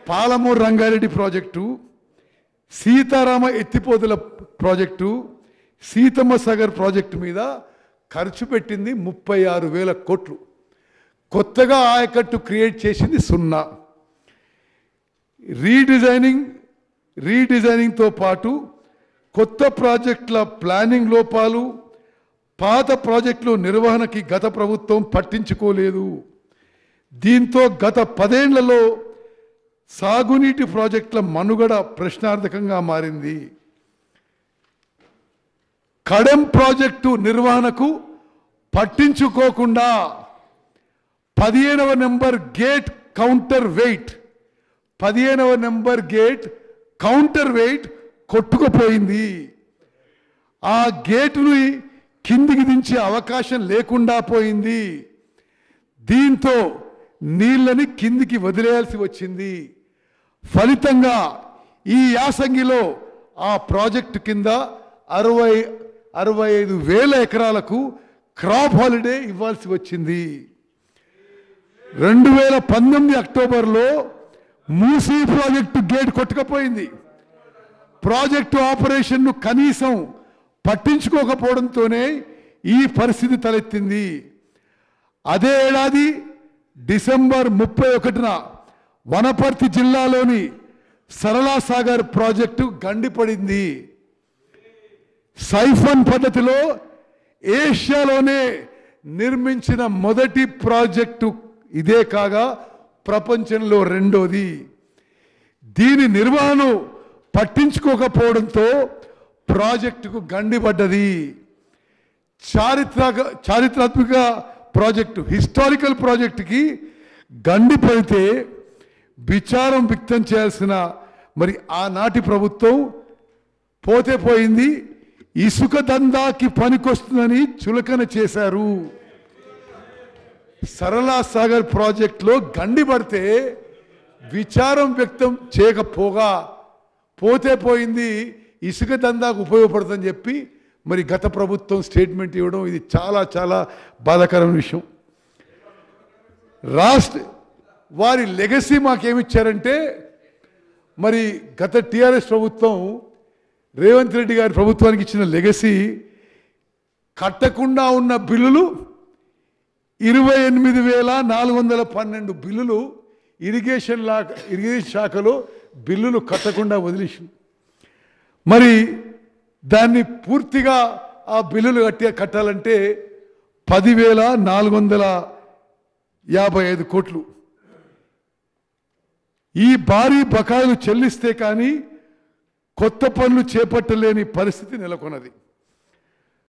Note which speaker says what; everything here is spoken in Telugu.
Speaker 1: పాలమూరు రంగారెడ్డి ప్రాజెక్టు, సీతారామ ఎత్తిపోతుల ప్రాజెక్టు, సీతమ్మ సాగర్ ప్రాజెక్టు మీద ఖర్చు పెట్టింది 36,000 కోట్లు. కొత్తగా ఆయకట్టు క్రియేట్ చేసింది 0. రీడిజైనింగ్తో పాటు కొత్త ప్రాజెక్టుల ప్లానింగ్ లోపాలు, పాత ప్రాజెక్టుల నిర్వహణకి గత ప్రభుత్వం పట్టించుకోలేదు. దీంతో గత 10 ఏళ్లలో సాగునీటి ప్రాజెక్టుల మనుగడ ప్రశ్నార్థకంగా మారింది. కడెం ప్రాజెక్టు నిర్వహణకు పట్టించుకోకుండా 15వ నెంబర్ గేట్ కౌంటర్ వెయిట్ కొట్టుకుపోయింది. ఆ గేటుని కిందికి దించే అవకాశం లేకుండా పోయింది. దీంతో నీళ్ళని కిందికి వదిలేయాల్సి వచ్చింది. ఫలితంగా ఈ యాసంగిలో ఆ ప్రాజెక్టు కింద 65,000 ఎకరాలకు క్రాప్ హాలిడే ఇవ్వాల్సి వచ్చింది. 2019 అక్టోబర్లో మూసీ ప్రాజెక్టు గేట్ కొట్టుకుపోయింది. ప్రాజెక్టు ఆపరేషన్ను కనీసం పట్టించుకోకపోవడంతోనే ఈ పరిస్థితి తలెత్తింది. అదే ఏడాది డిసెంబర్ 31న వనపర్తి జిల్లాలోని సరళా సాగర్ ప్రాజెక్టు గండిపడింది. సైఫన్ పద్ధతిలో ఏషియాలోనే నిర్మించిన మొదటి ప్రాజెక్టు ఇదే కాగా ప్రపంచంలో 2వది. దీని నిర్వహణ పట్టించుకోకపోవడంతో ప్రాజెక్టుకు గండిపడ్డది. చారిత్రాత్మక ప్రాజెక్టు, హిస్టారికల్ ప్రాజెక్టుకి గండిపడితే విచారం వ్యక్తం చేయాల్సిన మరి ఆనాటి ప్రభుత్వం పోతే పోయింది, ఇసుక దందాకి పనికొస్తుందని చులకన చేశారు. సరళా సాగర్ ప్రాజెక్టులో గండిపడితే విచారం వ్యక్తం చేయకపోగా పోతే పోయింది, ఇసుక దందాకు ఉపయోగపడుతుందని చెప్పి మరి గత ప్రభుత్వం స్టేట్మెంట్ ఇవ్వడం ఇది చాలా చాలా బాధాకరమైన విషయం. వారి లెగసీ మాకేమిచ్చారంటే, మరి గత టీఆర్ఎస్ ప్రభుత్వం రేవంత్ రెడ్డి గారి ప్రభుత్వానికి ఇచ్చిన లెగసీ కట్టకుండా ఉన్న బిల్లులు 28,412 బిల్లులు ఇరిగేషన్ శాఖలో బిల్లులు కట్టకుండా వదిలేసింది. మరి దాన్ని పూర్తిగా ఆ బిల్లులు కట్టాలంటే 10,455 కోట్లు. ఈ భారీ బకాయిలు చెల్లిస్తే కానీ కొత్త పనులు చేపట్టలేని పరిస్థితి నెలకొన్నది.